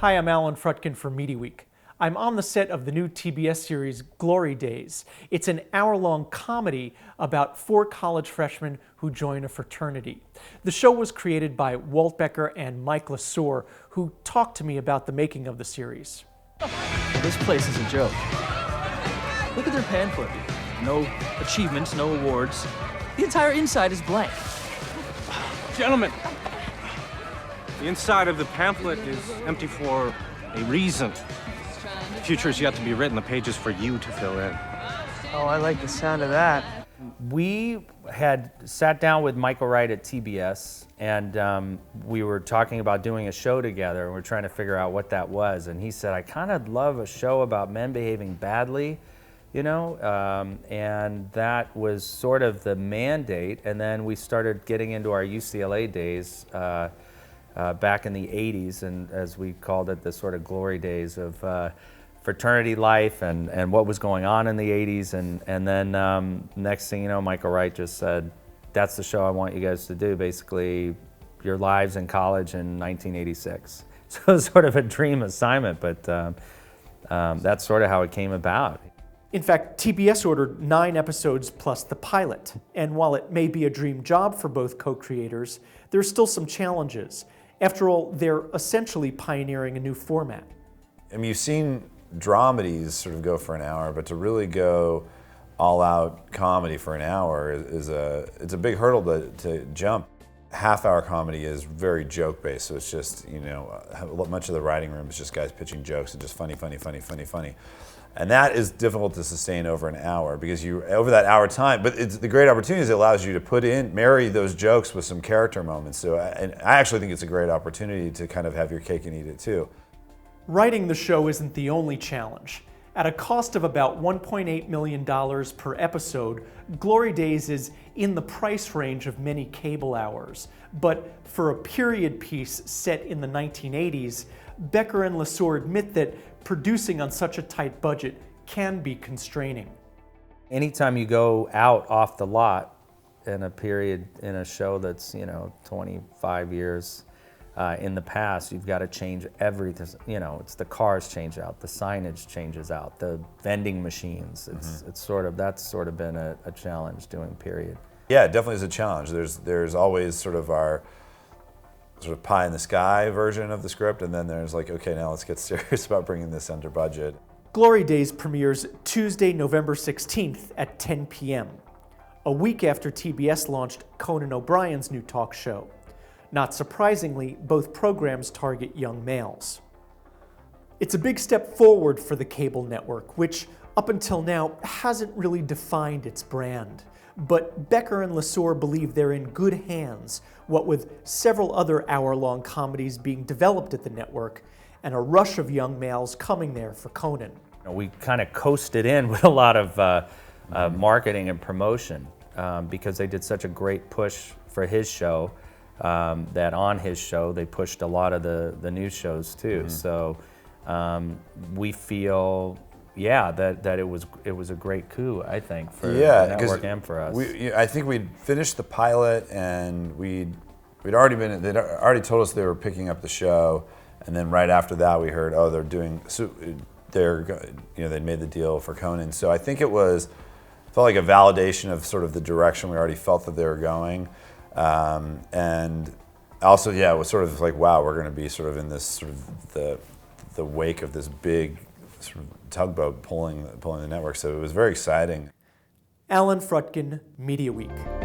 Hi, I'm Alan Frutkin for Mediaweek. I'm on the set of the new TBS series Glory Daze. It's an hour-long comedy about 4 college freshmen who join a fraternity. The show was created by Walt, Becker, and LeSieur, who talked to me about the making of the series. This place is a joke. Look at their pamphlet. No achievements, no awards. The entire inside is blank. Gentlemen, the inside of the pamphlet is empty for a reason. The future is yet to be written, the pages for you to fill in. Oh, I like the sound of that. We had sat down with Michael Wright at TBS, and we were talking about doing a show together, and we're trying to figure out what that was. And he said, I kind of love a show about men behaving badly, you know, and that was sort of the mandate. And then we started getting into our UCLA days back in the 80s, and as we called it, the sort of glory days of fraternity life and what was going on in the 80s. And then next thing you know, Michael Wright just said, that's the show I want you guys to do, basically your lives in college in 1986. So it was sort of a dream assignment, but that's sort of how it came about. In fact, TBS ordered 9 episodes plus the pilot. And while it may be a dream job for both co-creators, there's still some challenges. After all, they're essentially pioneering a new format. I mean, you've seen dramedies sort of go for an hour, but to really go all-out comedy for an hour it's a big hurdle to jump. Half-hour comedy is very joke-based, so it's just, you know, much of the writing room is just guys pitching jokes and just funny. And that is difficult to sustain over an hour because over that hour time, but it's the great opportunity is it allows you to marry those jokes with some character moments. So, and I actually think it's a great opportunity to kind of have your cake and eat it too. Writing the show isn't the only challenge. At a cost of about $1.8 million per episode, Glory Daze is in the price range of many cable hours. But for a period piece set in the 1980s, Becker and LeSieur admit that producing on such a tight budget can be constraining. Anytime you go out off the lot in a period in a show that's, you know, 25 years in the past, you've got to change everything. You know, it's the cars change out, the signage changes out, the vending machines. It's sort of, that's sort of been a challenge doing period. Yeah, it definitely is a challenge. There's always sort of our sort of pie in the sky version of the script, and then there's like, okay, now let's get serious about bringing this under budget. Glory Daze premieres Tuesday, November 16th at 10 p.m., a week after TBS launched Conan O'Brien's new talk show. Not surprisingly, both programs target young males. It's a big step forward for the cable network, which up until now hasn't really defined its brand. But Becker and LeSieur believe they're in good hands, what with several other hour-long comedies being developed at the network and a rush of young males coming there for Conan. You know, we kind of coasted in with a lot of marketing and promotion because they did such a great push for his show that on his show they pushed a lot of the news shows too. So we feel, yeah, that it was a great coup, I think, for the network and for us. I think we'd finished the pilot and they'd already told us they were picking up the show, and then right after that we heard, oh, they'd made the deal for Conan. So I think felt like a validation of sort of the direction we already felt that they were going, and also, yeah, it was sort of like, wow, we're going to be sort of in this sort of the wake of this big sort of tugboat pulling the network, so it was very exciting. Alan Frutkin, Mediaweek.